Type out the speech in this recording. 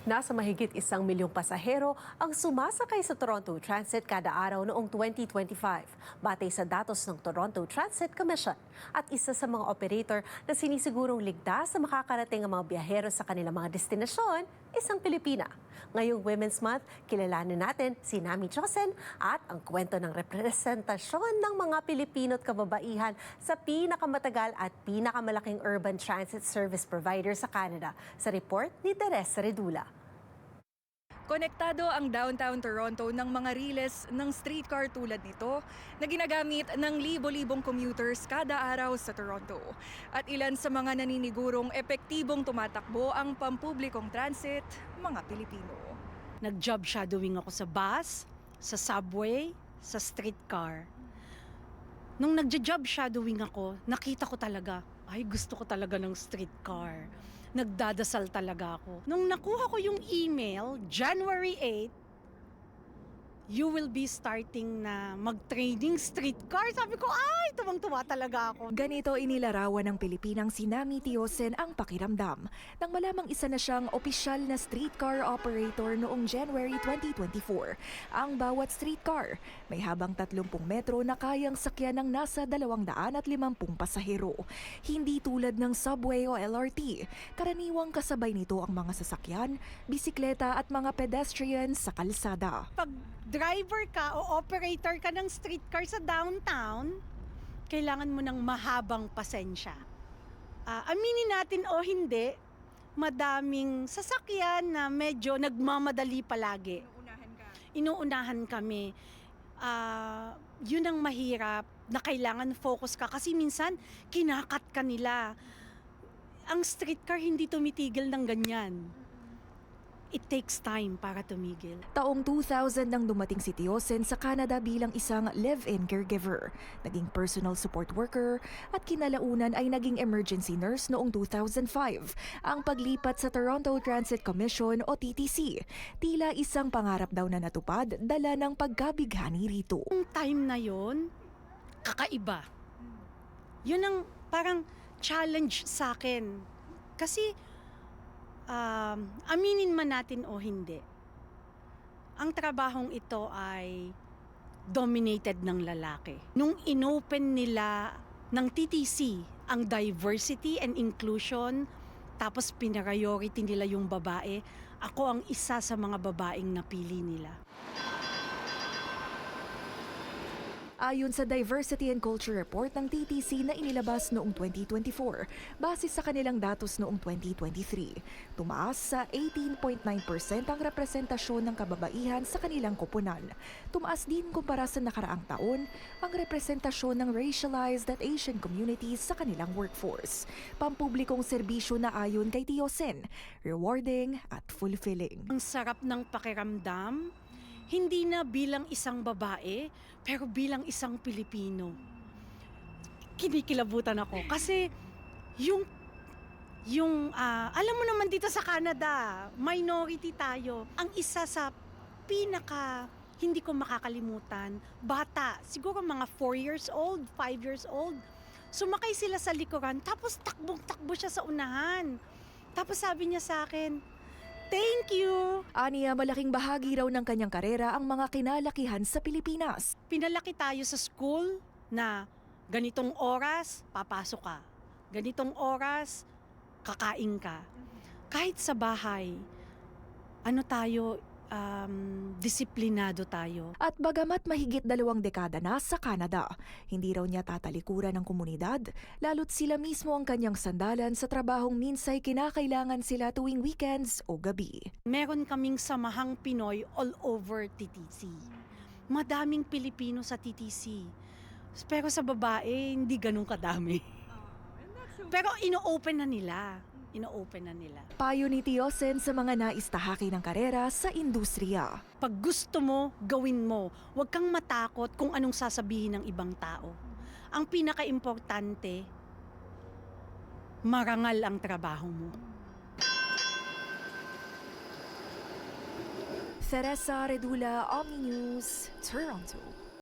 Nasa mahigit 1 milyong pasahero ang sumasakay sa Toronto Transit kada araw noong 2025, batay sa datos ng Toronto Transit Commission. At isa sa mga operator na sinisigurong ligtas na makakarating ang mga biyahero sa kanilang mga destinasyon, isang Pilipina. Ngayong Women's Month, kilalanin natin si Nami Chosen at ang kwento ng representasyon ng mga Pilipino at kababaihan sa pinakamatagal at pinakamalaking urban transit service provider sa Canada. Sa report ni Teresa Redula. Konektado ang downtown Toronto ng mga riles ng streetcar tulad nito na ginagamit ng libo-libong commuters kada araw sa Toronto. At ilan sa mga naninigurong epektibong tumatakbo ang pampublikong transit, mga Pilipino. Nag-job shadowing ako sa bus, sa subway, sa streetcar. Nung nagja-job shadowing ako, nakita ko talaga, ay gusto ko talaga ng streetcar. Nagdadasal talaga ako. Nung nakuha ko yung email, January 8, you will be starting na mag-training streetcar. Sabi ko, ay, tuwang-tuwa talaga ako. Ganito inilarawan ng Pilipinang si Nami Tiosen ang pakiramdam nang malamang isa na siyang opisyal na streetcar operator noong January 2024. Ang bawat streetcar may habang 30 metro na kayang sakyan ng nasa 250 pasahero. Hindi tulad ng subway o LRT, karaniwang kasabay nito ang mga sasakyan, bisikleta at mga pedestrian sa kalsada. Pag driver ka o operator ka ng streetcar sa downtown, kailangan mo ng mahabang pasensya. Aminin natin o hindi, madaming sasakyan na medyo nagmamadali palagi. Inuunahan kami. Yun ang mahirap na kailangan focus ka kasi minsan kinakat ka nila. Ang streetcar hindi tumitigil ng ganyan. It takes time para tumigil. Taong 2000 nang dumating si Tiosen sa Canada bilang isang live-in caregiver, naging personal support worker at kinalaunan ay naging emergency nurse noong 2005. Ang paglipat sa Toronto Transit Commission o TTC, tila isang pangarap daw na natupad dala ng pagkabighani rito. Yung time na yon, kakaiba. Yun ang parang challenge sa akin. Kasi aminin man natin o hindi, ang trabahong ito ay dominated ng lalaki. Nung inopen nila ng TTC ang diversity and inclusion, tapos pinariority nila yung babae, ako ang isa sa mga babaeng napili nila. Ayon sa Diversity and Culture Report ng TTC na inilabas noong 2024, base sa kanilang datos noong 2023, tumaas sa 18.9% ang representasyon ng kababaihan sa kanilang koponan. Tumaas din kumpara sa nakaraang taon ang representasyon ng racialized at Asian communities sa kanilang workforce. Pampublikong serbisyo na ayon kay Tiosen, rewarding at fulfilling. Ang sarap ng pakiramdam, hindi na bilang isang babae, pero bilang isang Pilipino. Kinikilabutan ako kasi alam mo naman dito sa Canada, minority tayo. Ang isa sa pinaka hindi ko makakalimutan, bata, siguro mga 4 years old, 5 years old. Sumakay sila sa likuran, tapos takbong-takbo siya sa unahan. Tapos sabi niya sa akin, "Thank you." Aniya, malaking bahagi raw ng kanyang karera ang mga kinalakihan sa Pilipinas. Pinalaki tayo sa school na ganitong oras, papasok ka. Ganitong oras, kakain ka. Kahit sa bahay, disiplinado tayo. At bagamat mahigit 2 dekada na sa Canada, hindi raw niya tatalikuran ng komunidad, lalo't sila mismo ang kanyang sandalan sa trabahong minsay kinakailangan sila tuwing weekends o gabi. Meron kaming samahang Pinoy all over TTC. Madaming Pilipino sa TTC. Pero sa babae, hindi ganun kadami. Pero ino-open na nila. Payo ni Tiosen sa mga naistahaki ng karera sa industriya. Pag gusto mo, gawin mo. Huwag kang matakot kung anong sasabihin ng ibang tao. Ang pinaka-importante, marangal ang trabaho mo. Teresa Redula, Omni News, Toronto.